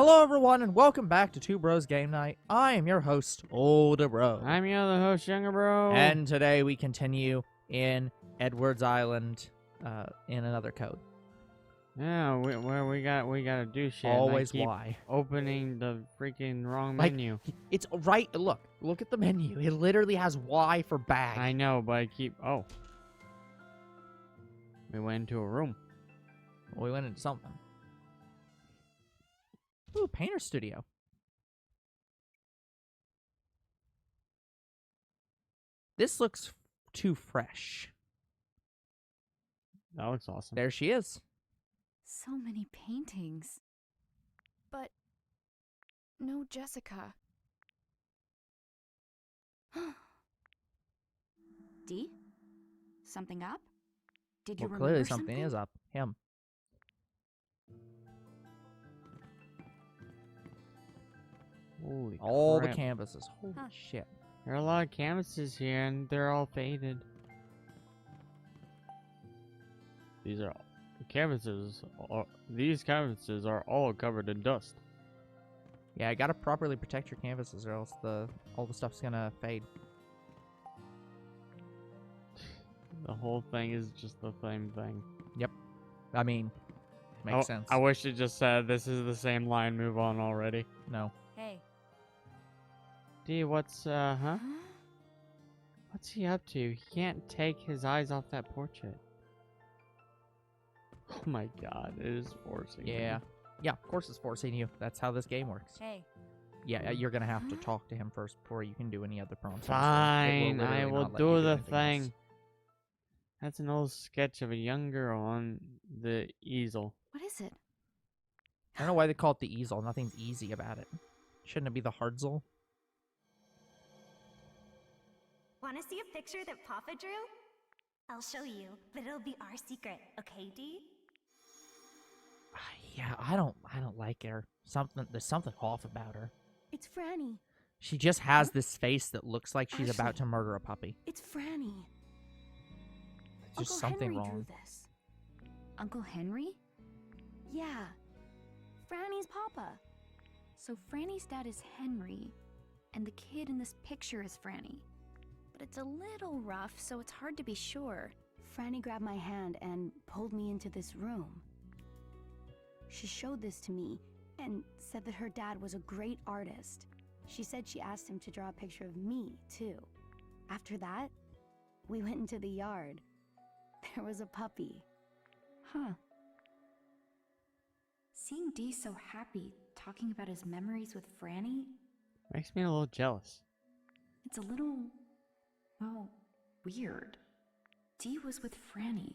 Hello everyone and welcome back to Two Bros Game Night. I am your host, Older Bro. I'm your other host, Younger Bro. And today we continue in Edwards Island in another code. Yeah, we gotta do shit. Always and I keep Y. opening the freaking wrong Like, menu. It's right. Look at the menu. It literally has Y for bag. I know, but I keep. Oh, we went into a room. Well, we went into something. Ooh, painter studio. This looks too fresh. That looks awesome. There she is. So many paintings. But no Jessica. D? Something up? Did you Well, remember clearly something is up. Him. Holy All crap. the canvases. Holy Huh. shit. There are a lot of canvases here, and they're all faded. These are canvases. These canvases are all covered in dust. Yeah, I gotta properly protect your canvases or else all the stuff's gonna fade. The whole thing is just the same thing. I mean, makes sense. I wish it just said this is the same line. Move on already. No. Hey. D, what's huh? What's he up to? He can't take his eyes off that portrait. Oh my god, it is forcing me. Yeah. Yeah, of course it's forcing you. That's how this game works. Hey. Yeah, you're gonna have to Huh? talk to him first before you can do any other prompts. Fine, I literally will not let you do the anything thing. else. That's an old sketch of a young girl on the easel. What is it? I don't know why they call it the easel. Nothing's easy about it. Shouldn't it be the hardzol? Want to see a picture that Papa drew? I'll show you, but it'll be our secret, okay, Dee? Yeah, I don't like her. There's something off about her. It's Franny. She just has this face that looks like she's about Ashley. to murder a puppy. It's Franny. There's just Uncle something Henry wrong. drew this. Uncle Henry? Yeah. Franny's papa. So Franny's dad is Henry, and the kid in this picture is Franny. But it's a little rough, so it's hard to be sure. Franny grabbed my hand and pulled me into this room. She showed this to me and said that her dad was a great artist. She said she asked him to draw a picture of me, too. After that, we went into the yard. There was a puppy. Huh. Seeing Dee so happy, talking about his memories with Franny, Makes me a little jealous. it's a little, well, weird. Dee was with Franny,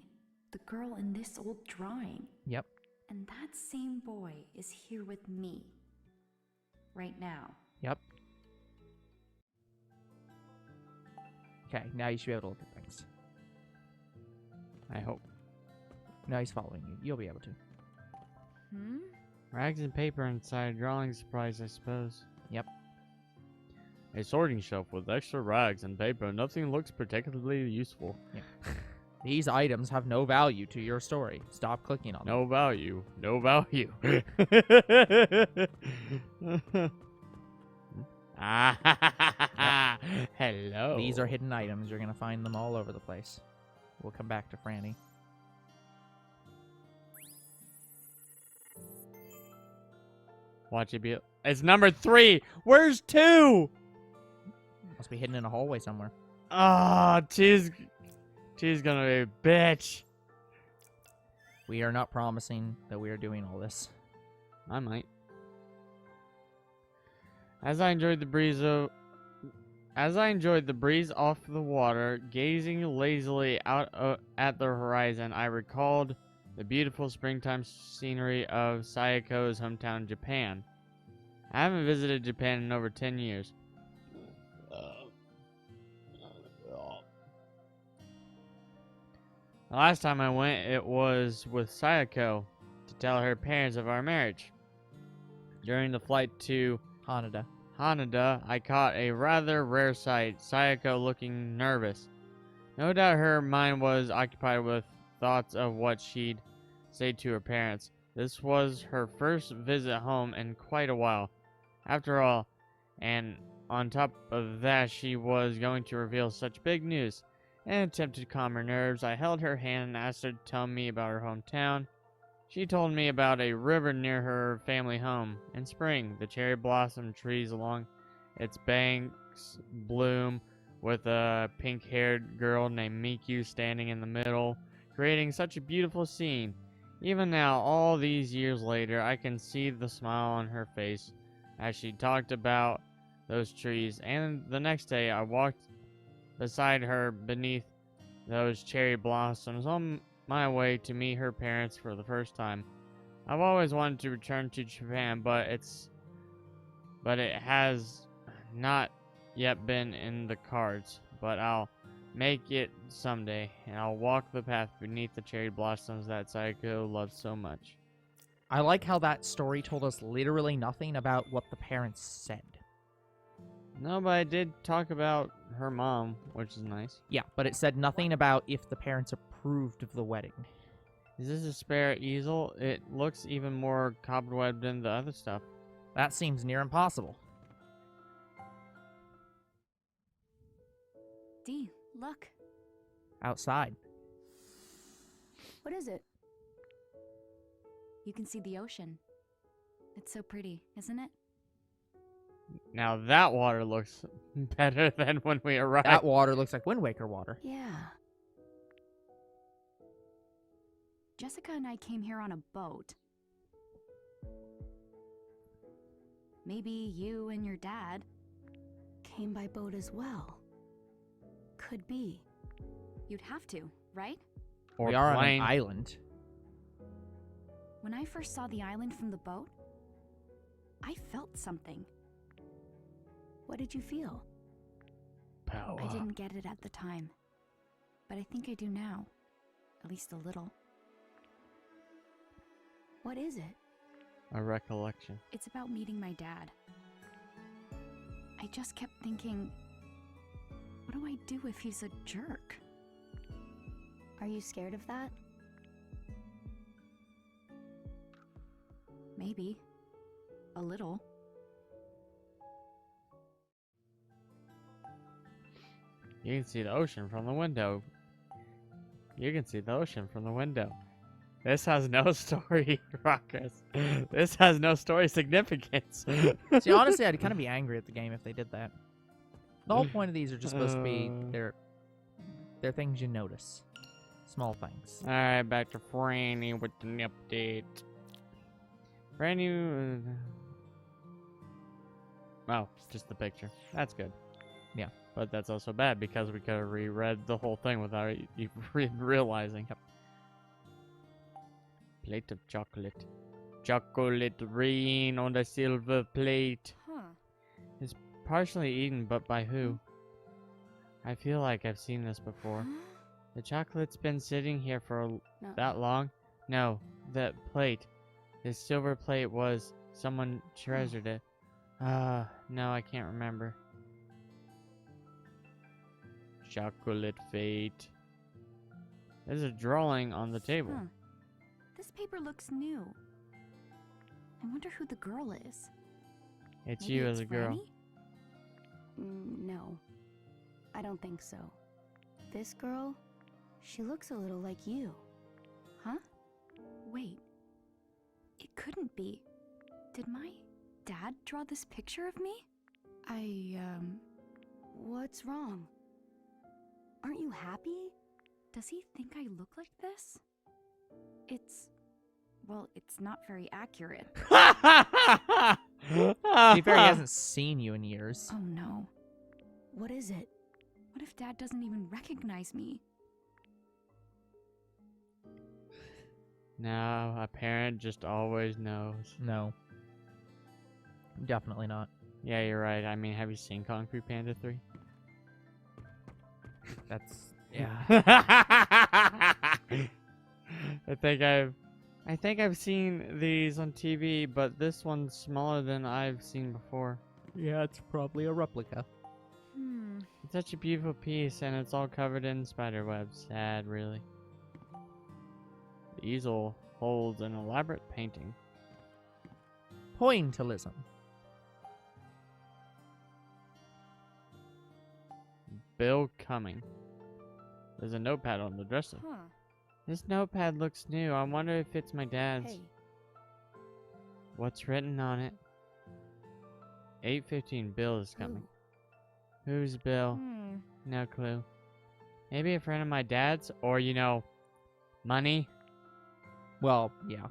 the girl in this old drawing, Yep. and that same boy is here with me. Right now. Yep. Okay, now you should be able to look at things. I hope. Now he's following you. You'll be able to. Hmm? Rags and paper inside, drawing supplies, I suppose. Yep. A sorting shelf with extra rags and paper. Nothing looks particularly useful. These items have no value to your story. Stop clicking on them. No value. No value. Ah, hello. These are hidden items. You're going to find them all over the place. We'll come back to Franny. Watch it be. It's number 3. Where's 2? Must be hidden in a hallway somewhere. Ah, she's gonna be a bitch. We are not promising that we are doing all this. I might. As I enjoyed the breeze off the water, gazing lazily out at the horizon, I recalled the beautiful springtime scenery of Sayako's hometown, Japan. I haven't visited Japan in over 10 years. The last time I went, it was with Sayako to tell her parents of our marriage. During the flight to Hanada. I caught a rather rare sight, Sayako looking nervous. No doubt her mind was occupied with thoughts of what she'd say to her parents. This was her first visit home in quite a while. After all, and on top of that, she was going to reveal such big news. In an attempt to calm her nerves, I held her hand and asked her to tell me about her hometown. She told me about a river near her family home. In spring, the cherry blossom trees along its banks bloom, with a pink-haired girl named Miku standing in the middle, creating such a beautiful scene. Even now, all these years later, I can see the smile on her face as she talked about those trees, and the next day I walked beside her beneath those cherry blossoms on my way to meet her parents for the first time. I've always wanted to return to Japan, but it has not yet been in the cards. But I'll make it someday, and I'll walk the path beneath the cherry blossoms that Sayako loves so much. I like how that story told us literally nothing about what the parents said. No, but I did talk about her mom, which is nice. Yeah, but it said nothing about if the parents approved of the wedding. Is this a spare easel? It looks even more cobwebbed than the other stuff. That seems near impossible. Dee, look. Outside. What is it? You can see the ocean. It's so pretty, isn't it? Now that water looks better than when we arrived. That water looks like Wind Waker water. Yeah. Jessica and I came here on a boat. Maybe you and your dad came by boat as well. Could be. You'd have to, right? Or We are on plane. an island. When I first saw the island from the boat, I felt something. What did you feel? Power. I didn't get it at the time, but I think I do now. At least a little. What is it? A recollection. It's about meeting my dad. I just kept thinking, what do I do if he's a jerk? Are you scared of that? Maybe. A little. You can see the ocean from the window. You can see the ocean from the window. This has no story progress. This has no story significance. See, honestly, I'd kind of be angry at the game if they did that. The whole point of these are just supposed to be they're things you notice. Small things. Alright, back to Franny with an update. Franny... Oh, just the picture. That's good. Yeah. But that's also bad because we could have reread the whole thing without you realizing. Yep. Plate of chocolate. Chocolate rain on the silver plate. Huh. Partially eaten, but by who? I feel like I've seen this before. The chocolate's been sitting here for No. that long? No, the plate. This silver plate was... Someone treasured it. No, I can't remember. Chocolate fate. There's a drawing on the table. Huh. This paper looks new. I wonder who the girl is. It's Maybe you it's as a girl. Franny? No. I don't think so. This girl, she looks a little like you. Huh? Wait. It couldn't be. Did my dad draw this picture of me? What's wrong? Aren't you happy? Does he think I look like this? Well, it's not very accurate. To be fair, he hasn't seen you in years. Oh no. What is it? What if Dad doesn't even recognize me? No, a parent just always knows. No. Definitely not. Yeah, you're right. I mean, have you seen Kung Fu Panda 3? That's... yeah. I think I've seen these on TV, but this one's smaller than I've seen before. Yeah, it's probably a replica. It's such a beautiful piece, and it's all covered in spider webs. Sad, really. The easel holds an elaborate painting. Pointillism. Bill Cumming. There's a notepad on the dresser. Huh. This notepad looks new. I wonder if it's my dad's. Hey. What's written on it? 8:15. Bill is coming. Who's Bill? Hmm. No clue. Maybe a friend of my dad's, or money. Well, yeah.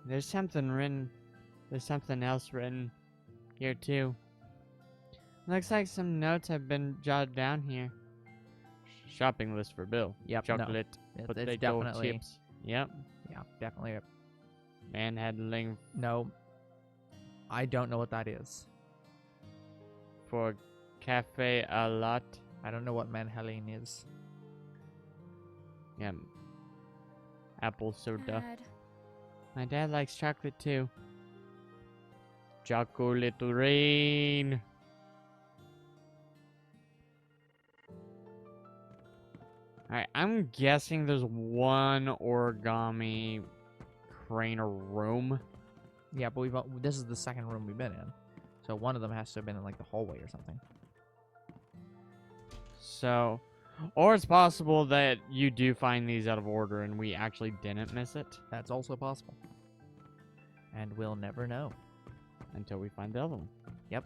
There's something written. There's something else written here too. Looks like some notes have been jotted down here. Shopping list for Bill. Yep. No. Chocolate, It's potato definitely. chips. Yep. Yeah, definitely. Manhandling No. I don't know what that is. for cafe a lot. I don't know what Manhelene is. Yeah. Apple soda. Dad. My dad likes chocolate too. Chocolate rain. Alright, I'm guessing there's one origami crane or room. Yeah, but this is the second room we've been in. So one of them has to have been in like the hallway or something. So, or it's possible that you do find these out of order and we actually didn't miss it That's also possible. And we'll never know. until we find the other one. Yep.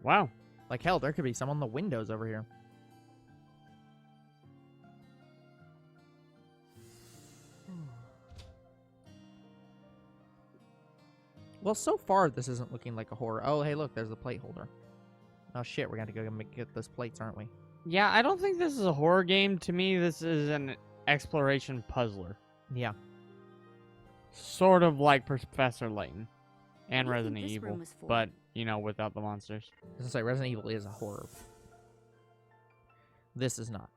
Wow. Like hell, there could be some on the windows over here. Well, so far this isn't looking like a horror. Oh, hey, look, there's the plate holder. Oh shit, we're gonna go get those plates, aren't we? Yeah, I don't think this is a horror game. To me, this is an exploration puzzler. Yeah. Sort of like Professor Layton and What do you think Resident this Evil, room is for? but, without the monsters. I was gonna say, Resident Evil is a horror. This is not.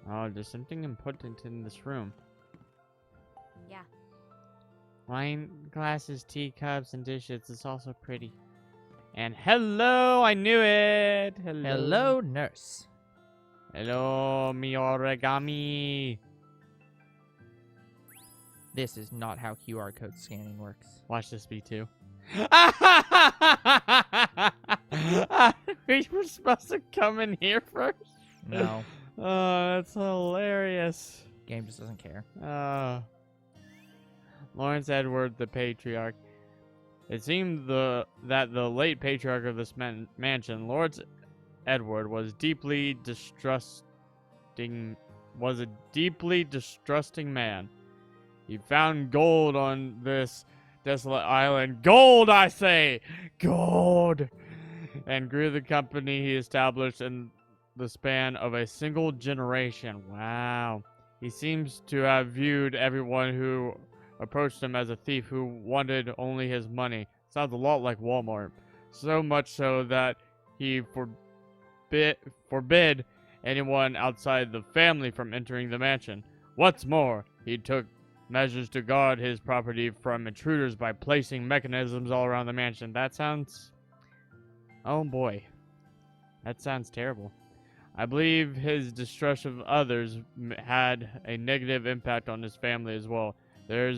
Oh, there's something important in this room. Yeah. Wine glasses, teacups, and dishes. It's also pretty. And hello, I knew it. Hello, nurse. Hello, mi origami. This is not how QR code scanning works. Watch this be too. We were supposed to come in here first. No, Oh, that's hilarious. game just doesn't care. Lawrence Edward, the patriarch. It seemed that the late patriarch of this mansion, Lawrence Edward, was a deeply distrusting man. He found gold on this desolate island. Gold, I say! Gold! And grew the company he established in the span of a single generation. Wow. He seems to have viewed everyone who approached him as a thief who wanted only his money. Sounds a lot like Walmart. So much so that he forbid anyone outside the family from entering the mansion. What's more, he took measures to guard his property from intruders by placing mechanisms all around the mansion. That sounds... Oh boy. That sounds terrible. I believe his distrust of others had a negative impact on his family as well. There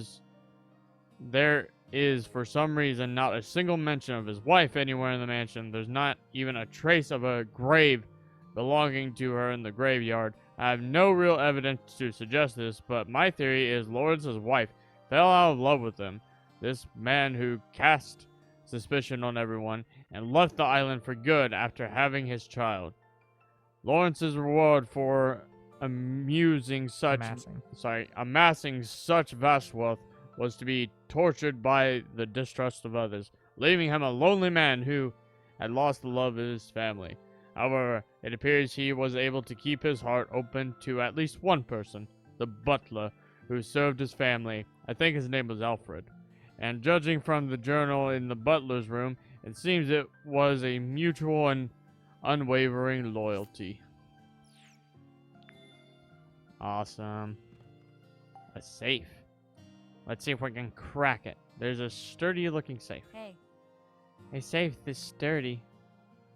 is, for some reason, not a single mention of his wife anywhere in the mansion. There's not even a trace of a grave belonging to her in the graveyard. I have no real evidence to suggest this, but my theory is Lawrence's wife fell out of love with him. This man who cast suspicion on everyone and left the island for good after having his child. Lawrence's reward for amassing such vast wealth was to be tortured by the distrust of others, leaving him a lonely man who had lost the love of his family. However, it appears he was able to keep his heart open to at least one person, the butler, who served his family. I think his name was Alfred. And judging from the journal in the butler's room, it seems it was a mutual and unwavering loyalty. Awesome. A safe. Let's see if we can crack it. There's a sturdy looking safe. Hey. A safe this sturdy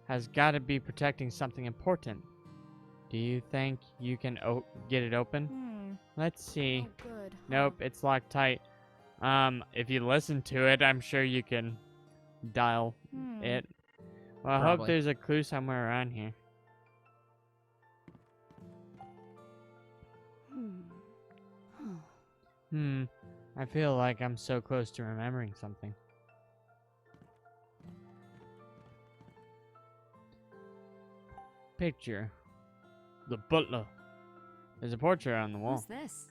has got to be protecting something important. Do you think you can get it open? Let's see. Oh, good. Nope, it's locked tight. If you listen to it, I'm sure you can dial it. Well, I hope Probably. there's a clue somewhere around here. I feel like I'm so close to remembering something. Picture. The butler. There's a portrait on the wall. What's this?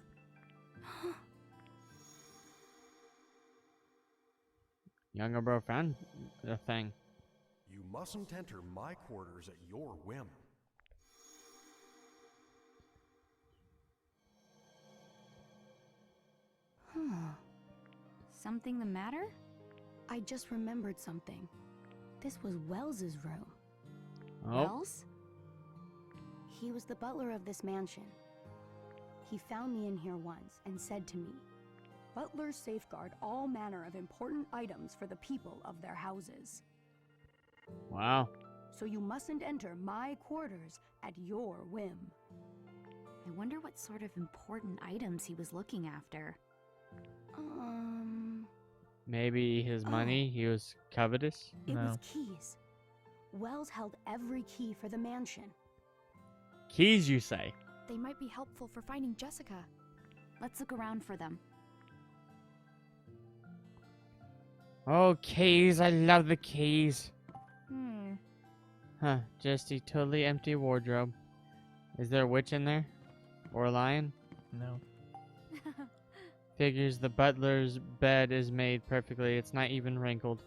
Younger bro found the thing. You mustn't enter my quarters at your whim. Something the matter? I just remembered something. This was Wells's room. Oh, Wells? He was the butler of this mansion. He found me in here once and said to me, "Butlers safeguard all manner of important items for the people of their houses. wow. So you mustn't enter my quarters at your whim." I wonder what sort of important items he was looking after. Maybe his money. He was covetous. It No. was keys. Wells held every key for the mansion. Keys, you say? They might be helpful for finding Jessica. Let's look around for them. Oh, keys. I love the keys. Hmm. Huh, just a totally empty wardrobe. Is there a witch in there? Or a lion? No. Figures the butler's bed is made perfectly. It's not even wrinkled.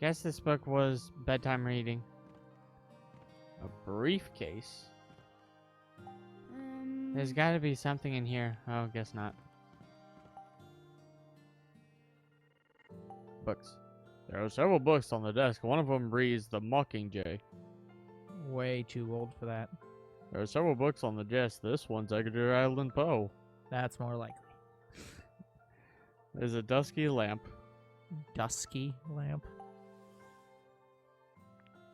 Guess this book was bedtime reading. A briefcase? There's gotta be something in here. Oh, guess not. Books. There are several books on the desk. One of them reads The Mockingjay. Way too old for that. There are several books on the desk. This one's Edgar Allan Poe. That's more likely. There's a dusky lamp. Dusky lamp.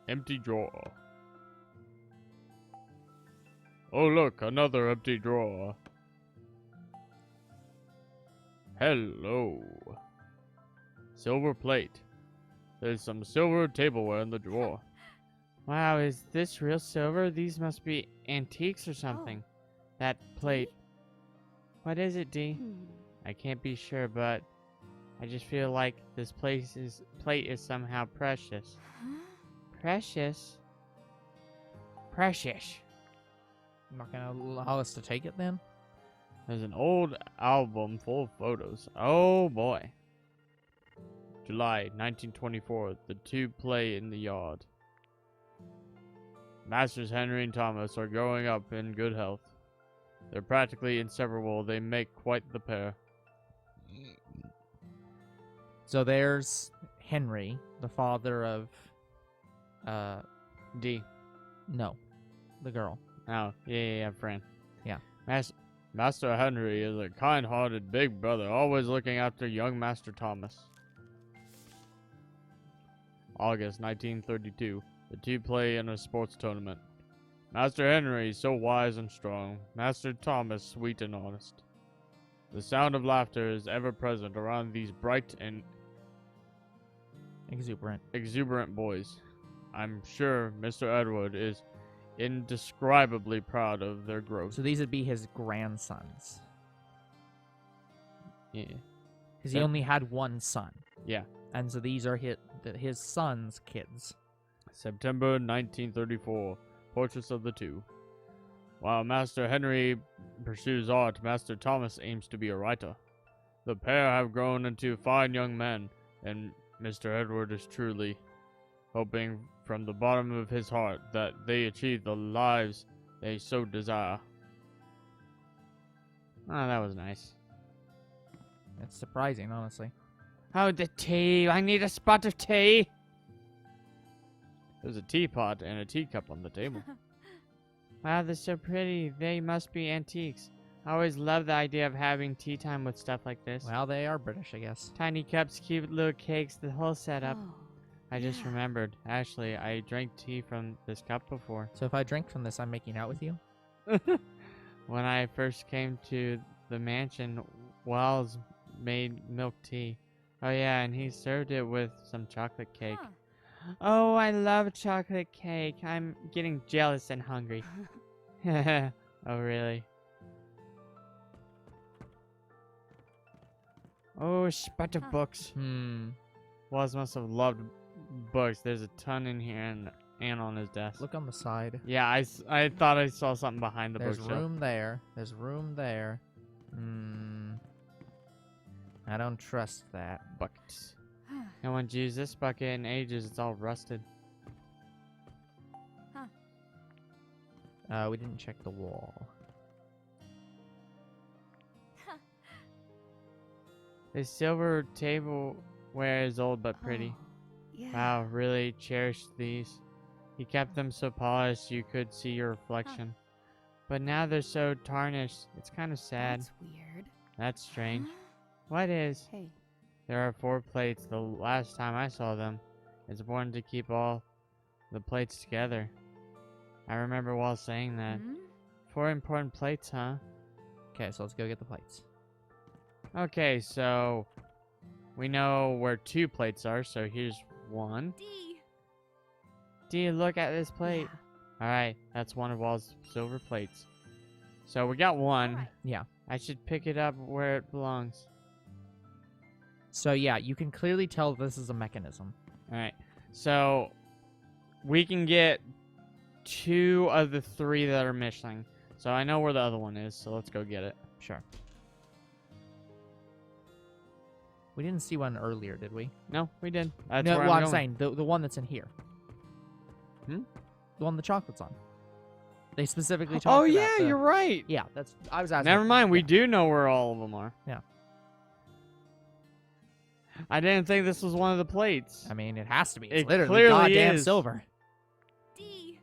Empty drawer. Oh look, another empty drawer. Hello. Silver plate. There's some silver tableware in the drawer. Wow, is this real silver? These must be antiques or something. That plate. What is it, Dee? I can't be sure, but I just feel like this plate is somehow precious. Precious? Precious. I'm not gonna allow us to take it then? There's an old album full of photos. Oh boy. July 1924. The two play in the yard. Masters Henry and Thomas are growing up in good health. They're practically inseparable. They make quite the pair. So there's Henry, the father of, D. no, the girl. Oh, yeah, Fran. Yeah. Master Henry is a kind-hearted big brother, always looking after young Master Thomas. August 1932. The two play in a sports tournament. Master Henry is so wise and strong. Master Thomas sweet and honest. The sound of laughter is ever present around these bright and exuberant boys. I'm sure Mr. Edward is indescribably proud of their growth. So these would be his grandsons. Yeah. Because he only had one son. Yeah. And so these are his son's kids. September 1934. Portraits of the two. While Master Henry pursues art, Master Thomas aims to be a writer. The pair have grown into fine young men, and Mr. Edward is truly hoping from the bottom of his heart that they achieve the lives they so desire. Oh, that was nice. It's surprising, honestly. Oh, the tea! I need a spot of tea! There's a teapot and a teacup on the table. Wow, they're so pretty. They must be antiques. I always love the idea of having tea time with stuff like this. Well, they are British, I guess. Tiny cups, cute little cakes, the whole setup. Oh, I just Yeah. remembered. Actually, I drank tea from this cup before. So if I drink from this, I'm making out with you? When I first came to the mansion, Wells made milk tea. Oh yeah, and he served it with some chocolate cake. Huh. Oh, I love chocolate cake. I'm getting jealous and hungry. Oh, really? Oh, spot of Huh. books. Wells must have loved books. There's a ton in here and on his desk. Look on the side. Yeah, I thought I saw something behind the There's bookshelf. room there. There's room there. I don't trust that. Buckets. No one's used this bucket in ages. It's all rusted. We didn't check the wall. The silver tableware is old but pretty. Oh, yeah. Wow, really cherished these. He kept them so polished you could see your reflection. But now they're so tarnished. It's kind of sad. That's weird. That's strange. What is? Hey, There are 4 plates. The last time I saw them, it's important to keep all the plates together. I remember Wall saying that. Hmm? 4 important plates, huh? Okay, so let's go get the plates. Okay, so we know where 2 plates are, so here's 1. D. D, look at this plate. Alright, that's one of Wall's silver plates. So we got 1. Alright. Yeah. I should pick it up where it belongs. So yeah, you can clearly tell this is a mechanism. Alright, so we can get 2 of the 3 that are missing. So I know where the other one is, so let's go get it. Sure. We didn't see one earlier, did we? No, we did. That's no, where well, I'm I'm going. saying the one that's in here. Hmm? The one the chocolate's on. They specifically talked Oh about yeah, the- you're right. Yeah, that's. I was asking. Never mind, we yeah. do know where all of them are. Yeah. I didn't think this was one of the plates. I mean, it has to be. It's It literally clearly goddamn is. silver. D.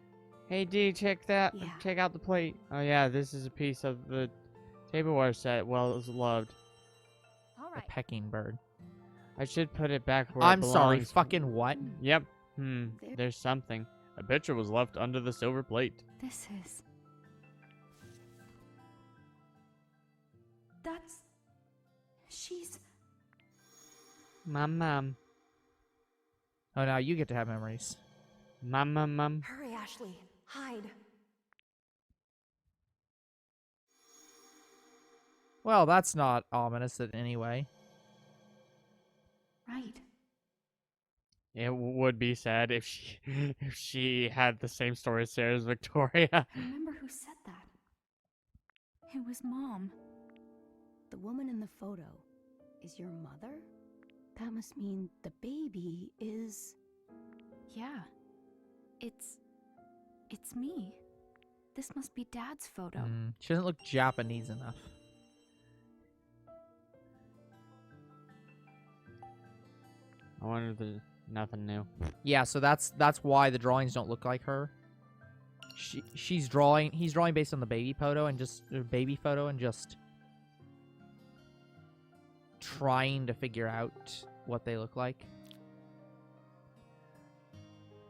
Hey D, check that. Yeah. Check out the plate. Oh yeah, this is a piece of the tableware set Wells loved. All The right. pecking bird. I should put it back where I'm it sorry. belongs. Fucking what? Yep. There- There's something. A picture was left under the silver plate. this is. That's. She's. Mum. Oh, now you get to have memories. Mum. Hurry, Ashley. Hide. Well, that's not ominous in any way. Right. It would be sad if she had the same story as Sarah's Victoria. I remember who said that. It was Mom. The woman in the photo is your mother? That must mean the baby is. Yeah. It's me. This must be Dad's photo. She doesn't look Japanese enough. I wonder if there's nothing new. Yeah, so that's why the drawings don't look like her. He's drawing based on the baby photo and just trying to figure out what they look like.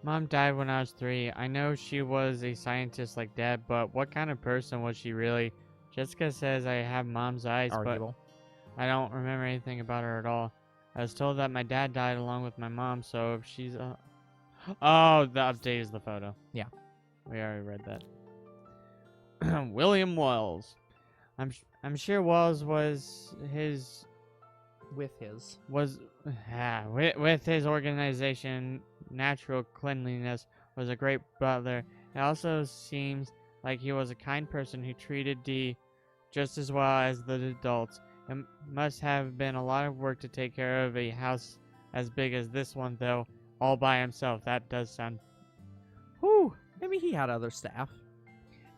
Mom died when I was 3. I know she was a scientist like Dad, but what kind of person was she really? Jessica says I have Mom's eyes, Arguable. but I don't remember anything about her at all. I was told that my dad died along with my mom, so if she's oh, the update is the photo. Yeah. We already read that. William Wells. I'm sure Wells was his With his. with his organization, Natural Cleanliness, was a great butler. It also seems like he was a kind person who treated Dee just as well as the adults. It must have been a lot of work to take care of a house as big as this one, though, all by himself. That does sound... Whew. Maybe he had other staff.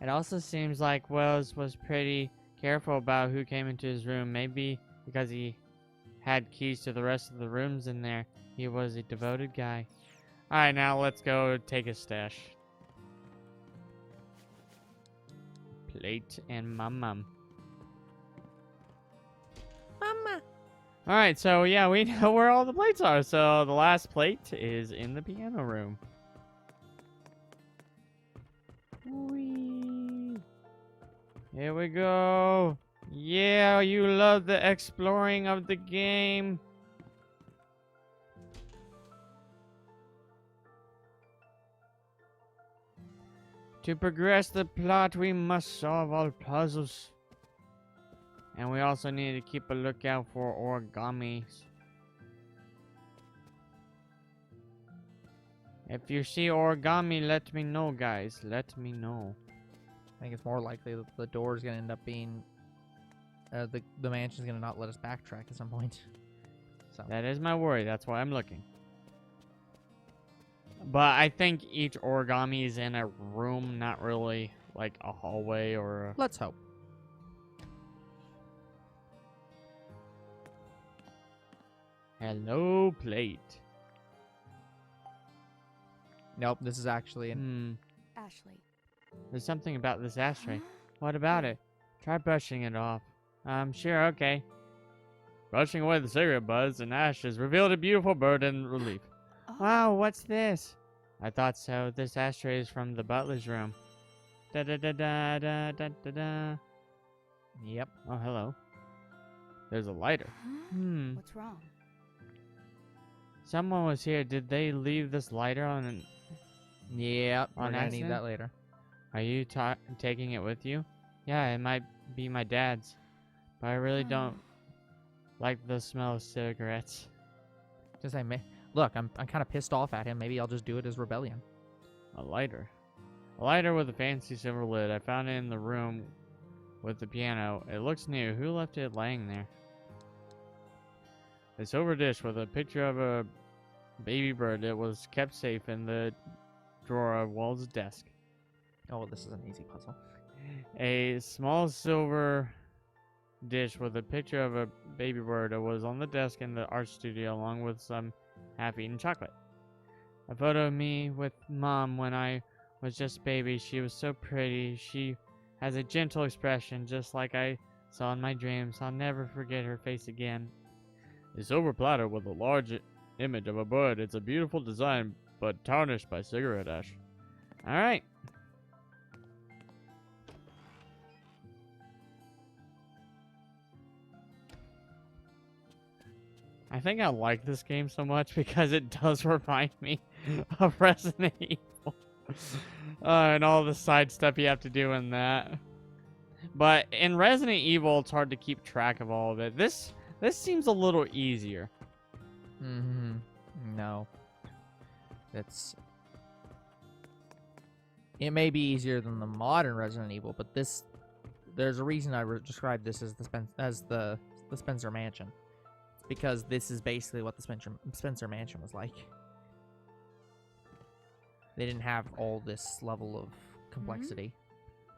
It also seems like Wells was pretty careful about who came into his room. Maybe because he had keys to the rest of the rooms in there. He was a devoted guy. Alright, now let's go take his stash. Plate and mum. Mama. Alright, so yeah, we know where all the plates are. So the last plate is in the piano room. Whee! Here we go. Yeah, you love the exploring of the game. To progress the plot, we must solve all puzzles. And we also need to keep a lookout for origamis. If you see origami, let me know, guys. Let me know. I think it's more likely that the door is going to end up being... the mansion's going to not let us backtrack at some point. So That is my worry. That's why I'm looking. But I think each origami is in a room, not really like a hallway or a... let's hope. Hello, plate. Nope, this is actually... Ashley. There's something about this ashtray. What about it? Try brushing it off. Sure, okay. Brushing away the cigarette butts and ashes revealed a beautiful bird in relief. Oh. Wow, what's this? I thought so. This ashtray is from the butler's room. Da da da da da da da da. Yep. Oh, hello. There's a lighter. What's wrong? Someone was here. Did they leave this lighter on an... Yep, we're On going to need accident? that later. Are you taking it with you? Yeah, it might be my dad's. But I really don't like the smell of cigarettes. Just say, look, I'm kind of pissed off at him. Maybe I'll just do it as rebellion. A lighter. A lighter with a fancy silver lid. I found it in the room with the piano. It looks new. Who left it laying there? A silver dish with a picture of a baby bird that was kept safe in the drawer of Wall's desk. Oh, this is an easy puzzle. A small silver dish with a picture of a baby bird that was on the desk in the art studio along with some half-eaten chocolate. A photo of me with Mom when I was just a baby. She was so pretty. She has a gentle expression just like I saw in my dreams. I'll never forget her face again. A silver platter with a large image of a bird. It's a beautiful design, but tarnished by cigarette ash. Alright. I think I like this game so much because it does remind me of Resident Evil. And all the side stuff you have to do in that. But in Resident Evil, it's hard to keep track of all of it. This seems a little easier. No. It may be easier than the modern Resident Evil, but there's a reason I described this as the Spencer Mansion. It's because this is basically what the Spencer Mansion was like. They didn't have all this level of complexity.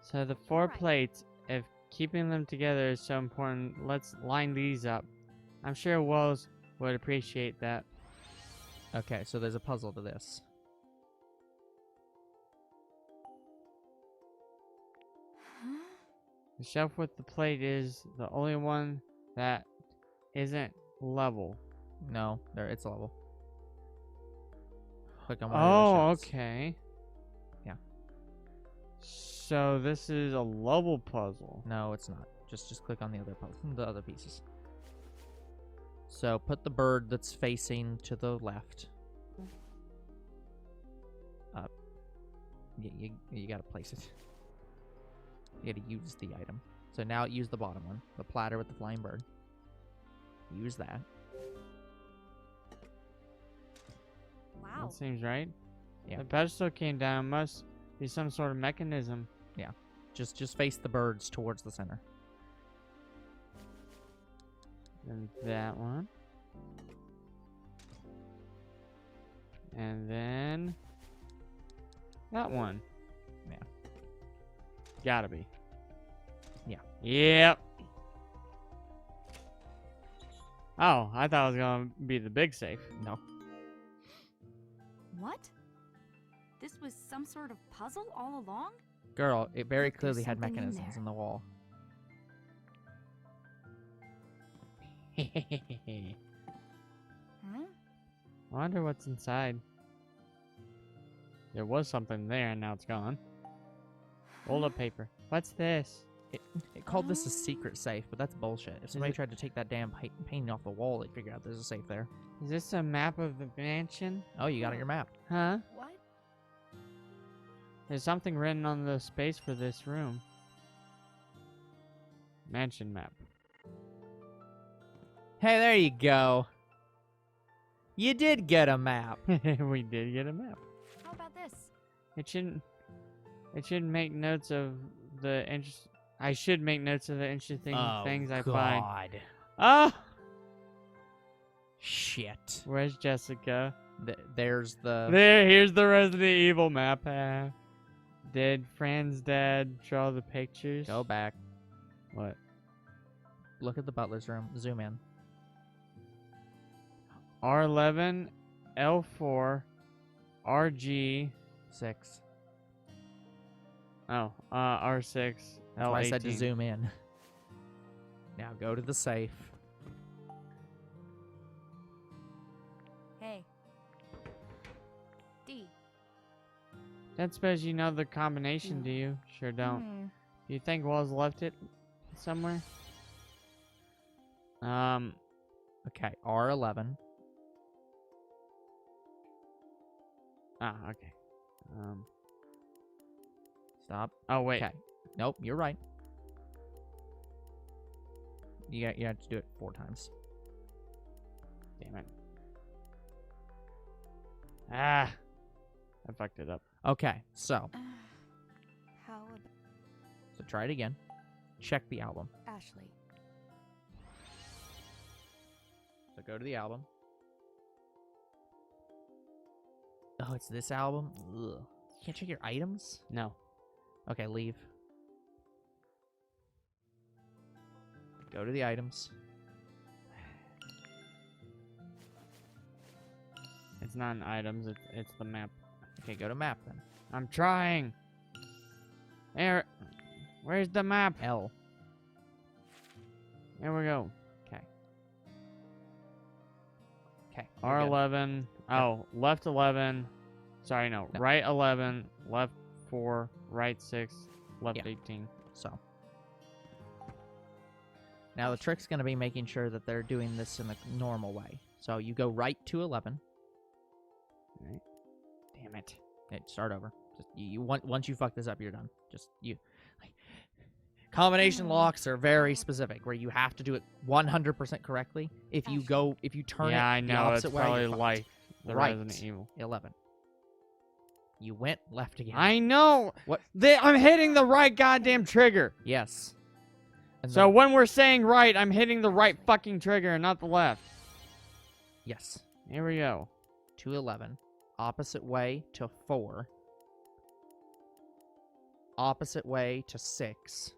So the 4 Alright. plates, if keeping them together is so important, let's line these up. I'm sure Wells would appreciate that. Okay, so there's a puzzle to this. The shelf with the plate is the only one that isn't level. No, it's level. Click on one of the Oh, shelves. okay. Yeah. So this is a level puzzle. No, it's not. Just click on the other pieces. So put the bird that's facing to the left. Up. You gotta place it. You gotta use the item. So now use the bottom one, the platter with the flying bird. Use that. Wow. That seems right. Yeah. The pedestal came down. Must be some sort of mechanism. Just face the birds towards the center. And that one. And then that one. Yeah. Gotta be. Yeah. Yep. Oh, I thought it was gonna be the big safe. No. What? This was some sort of puzzle all along? Girl, it very Look, there's clearly had something in mechanisms there. in the wall. Huh? Wonder what's inside. There was something there, and now it's gone. Roll up paper. What's this? It called this a secret safe, but that's bullshit. If somebody it- tried to take that damn painting off the wall, they'd figure out there's a safe there. Is this a map of the mansion? Oh, you got it on your map. Huh? What? There's something written on the space for this room. Mansion map. Hey, there you go. You did get a map. We did get a map. How about this? It shouldn't make notes of the interest. I should make notes of the interesting things I find. God. Ah! Shit. Where's Jessica? There's the... Here's the Resident Evil map. Did Fran's dad draw the pictures? Go back. What? Look at the butler's room. Zoom in. R11, L4, RG. 6. Oh, R6, That's L18. why I said to zoom in. Now go to the safe. Hey. D. Don't suppose you know the combination, do you? Sure don't. Hmm. Do you think Wells left it somewhere? Okay, R11. Okay. Stop. Oh, wait. Okay. Nope, you're right. You have to do it 4 times. Damn it. I fucked it up. Okay, so How about try it again. Check the album. Ashley. So go to the album. Oh, it's this album? Ugh. You can't check your items? No. Okay, leave. Go to the items. It's not in items, it's the map. Okay, go to map then. I'm trying. There. Where's the map? L. There we go. Okay. Okay. R11. Oh, left 11. Sorry, no. No. Right 11, left 4, right 6, left Yeah. 18. So. Now the trick's going to be making sure that they're doing this in a normal way. So you go right to 11. Right. Damn it. Okay, start over. Just once you fuck this up, you're done. Just you. Combination locks are very specific, where you have to do it 100% correctly. If you turn it Yeah, I the know. It's opposite way, probably you're fucked. like the Right. Resident Evil. 11. You went left again. I know. What? I'm hitting the right goddamn trigger. Yes. And So then- when we're saying right, I'm hitting the right fucking trigger and not the left. yes. Here we go. To 11. Opposite way to 4. Opposite way to 6.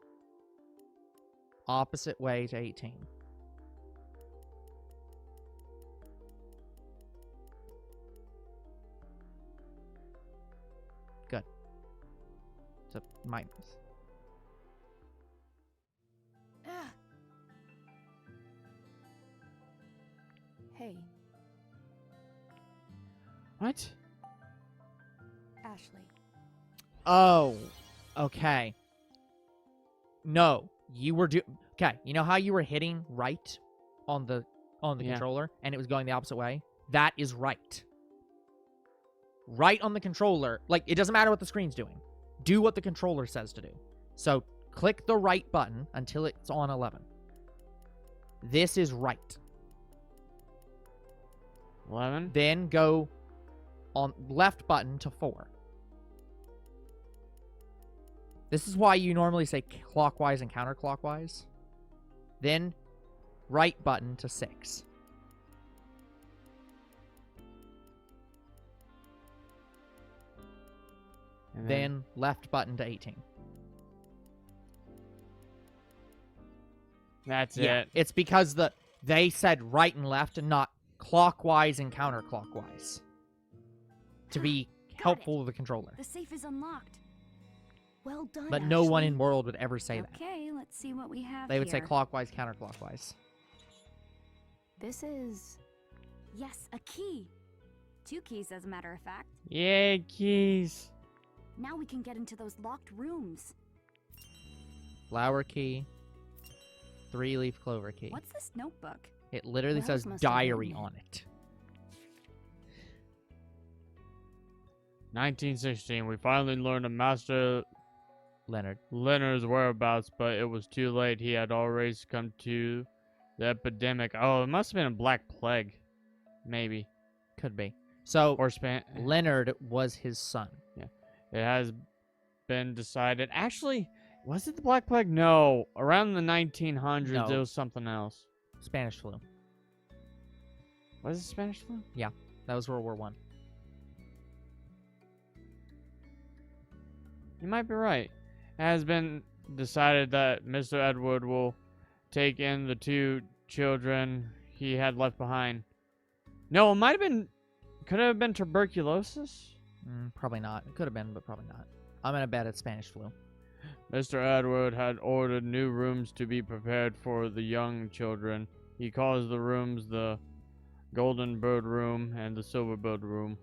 Opposite way to 18. Good. It's a minus. Hey, What? Ashley. Oh, okay. No, you were okay. You know how you were hitting right on the Yeah. controller and it was going the opposite way? That is right. Right on the controller. Like, it doesn't matter what the screen's doing. Do what the controller says to do. So click the right button until it's on 11. This is right. 11? Then go on left button to 4. This is why you normally say clockwise and counterclockwise. Then right button to 6. And Then left button to 18. That's Yeah, it. it's because they said right and left and not clockwise and counterclockwise to be helpful to the controller. The safe is unlocked. Well done, But no one Ashley. in world would ever say that. Okay, let's see what we have They would say here. clockwise, counterclockwise. This is... Yes, a key. 2 keys, as a matter of fact. Yay, keys. Now we can get into those locked rooms. Flower key. 3-leaf clover key. What's this notebook? It literally Wells says must have written diary it. on it. 1916. We finally learned of Master Leonard. Leonard's whereabouts, but it was too late. He had already succumbed to the epidemic. Oh, it must have been a black plague. Maybe. Could be. So, Or Span. Leonard was his son. It has been decided. Actually, was it the Black Plague? No. Around the 1900s, No. it was something else. Spanish flu. Was it Spanish flu? That was World War One. You might be right. It has been decided that Mr. Edward will take in the 2 children he had left behind. No, it might have been... Could it have been tuberculosis? Probably not. It could have been, but probably not. I'm gonna bet it's Spanish flu. Mr. Edward had ordered new rooms to be prepared for the young children. He calls the rooms the Golden Bird Room and the Silver Bird Room.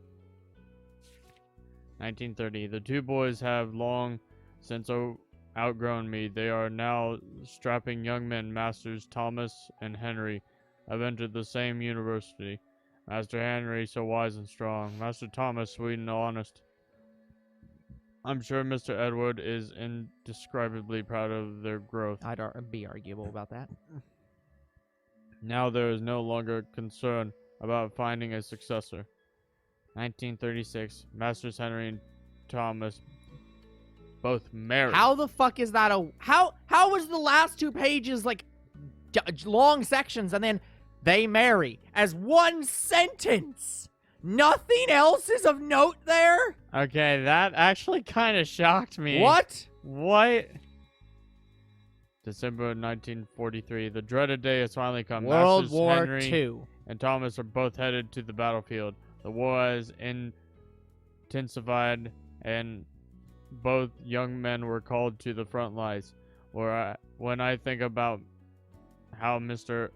1930. The 2 boys have long since outgrown me. They are now strapping young men. Masters Thomas and Henry have entered the same university. Master Henry, so wise and strong. Master Thomas, sweet and honest. I'm sure Mr. Edward is indescribably proud of their growth. I'd be arguable about that. Now there is no longer concern about finding a successor. 1936. Masters Henry and Thomas both married. How the fuck is that a... How was the last 2 pages, like, long sections, and then they marry as one sentence? Nothing else is of note there? Okay, that actually kind of shocked me. What? What? December 1943. The dreaded day has finally come. World Masters War Henry II. and Thomas are both headed to the battlefield. The war has intensified, and both young men were called to the front lines. When I think about how Mr.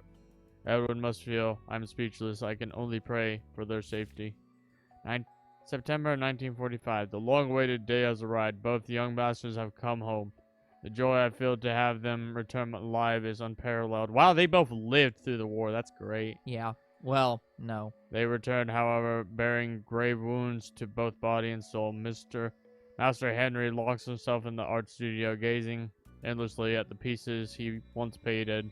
Edward must feel, I'm speechless. I can only pray for their safety. September 1945. The long-awaited day has arrived. Both young masters have come home. The joy I feel to have them return alive is unparalleled. Wow, they both lived through the war. That's great. Yeah. Well, no. They returned, however, bearing grave wounds to both body and soul. Master Henry locks himself in the art studio, gazing endlessly at the pieces he once painted.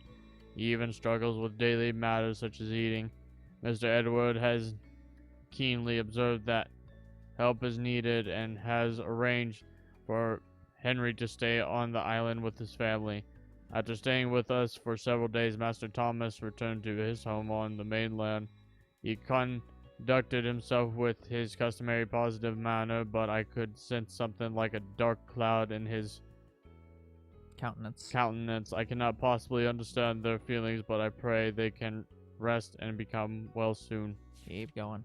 He even struggles with daily matters such as eating. Mr. Edward has keenly observed that help is needed and has arranged for Henry to stay on the island with his family. After staying with us for several days, Master Thomas returned to his home on the mainland. He conducted himself with his customary positive manner, but I could sense something like a dark cloud in his countenance. I cannot possibly understand their feelings, but I pray they can rest and become well soon. Keep going.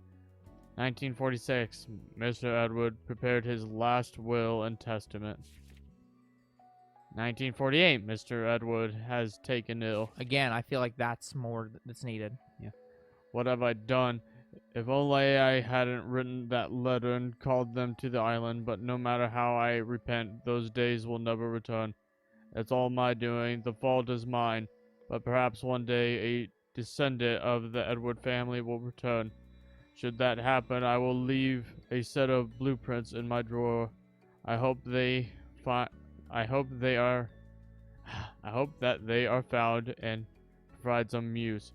1946. Mr. Edward prepared his last will and testament. 1948. Mr. Edward has taken ill. Again, I feel like that's more that's needed. What have I done? If only I hadn't written that letter and called them to the island, but no matter how I repent, those days will never return. It's all my doing. The fault is mine. But perhaps one day a descendant of the Edward family will return. Should that happen, I will leave a set of blueprints in my drawer. I hope that they are found and provide some use.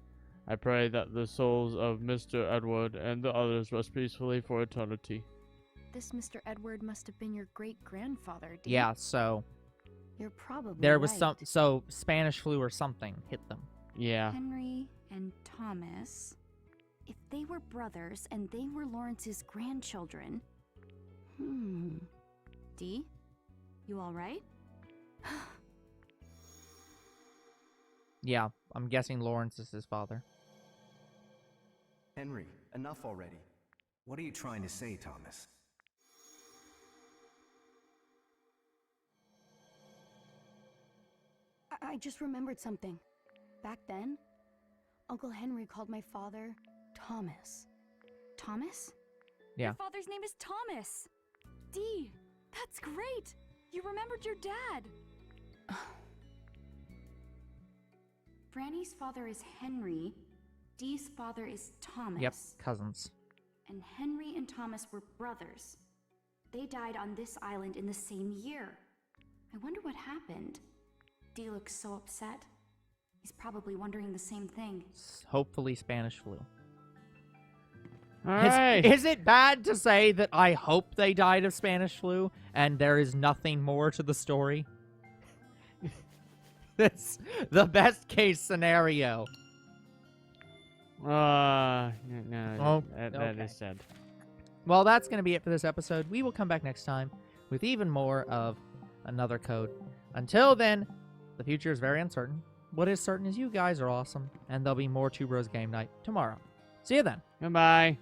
I pray that the souls of Mr. Edward and the others rest peacefully for eternity. This Mr. Edward must have been your great-grandfather, Dee. Yeah, so You're probably there was right. so Spanish flu or something hit them. Yeah. Henry and Thomas. If they were brothers and they were Lawrence's grandchildren... Dee? You alright? Yeah, I'm guessing Lawrence is his father. Henry, enough already. What are you trying to say, Thomas? I just remembered something. Back then, Uncle Henry called my father Thomas. Thomas? Yeah. Your father's name is Thomas. Dee, that's great. You remembered your dad. Franny's father is Henry. Dee's father is Thomas. Yep, cousins. And Henry and Thomas were brothers. They died on this island in the same year. I wonder what happened. Dee looks so upset. He's probably wondering the same thing. Hopefully Spanish flu. All right. Is it bad to say that I hope they died of Spanish flu and there is nothing more to the story? That's the best case scenario. No, Oh, that okay. is sad. Well, that's going to be it for this episode. We will come back next time with even more of another code. Until then, the future is very uncertain. What is certain is you guys are awesome, and there'll be more Two Bros Game Night tomorrow. See you then. Goodbye.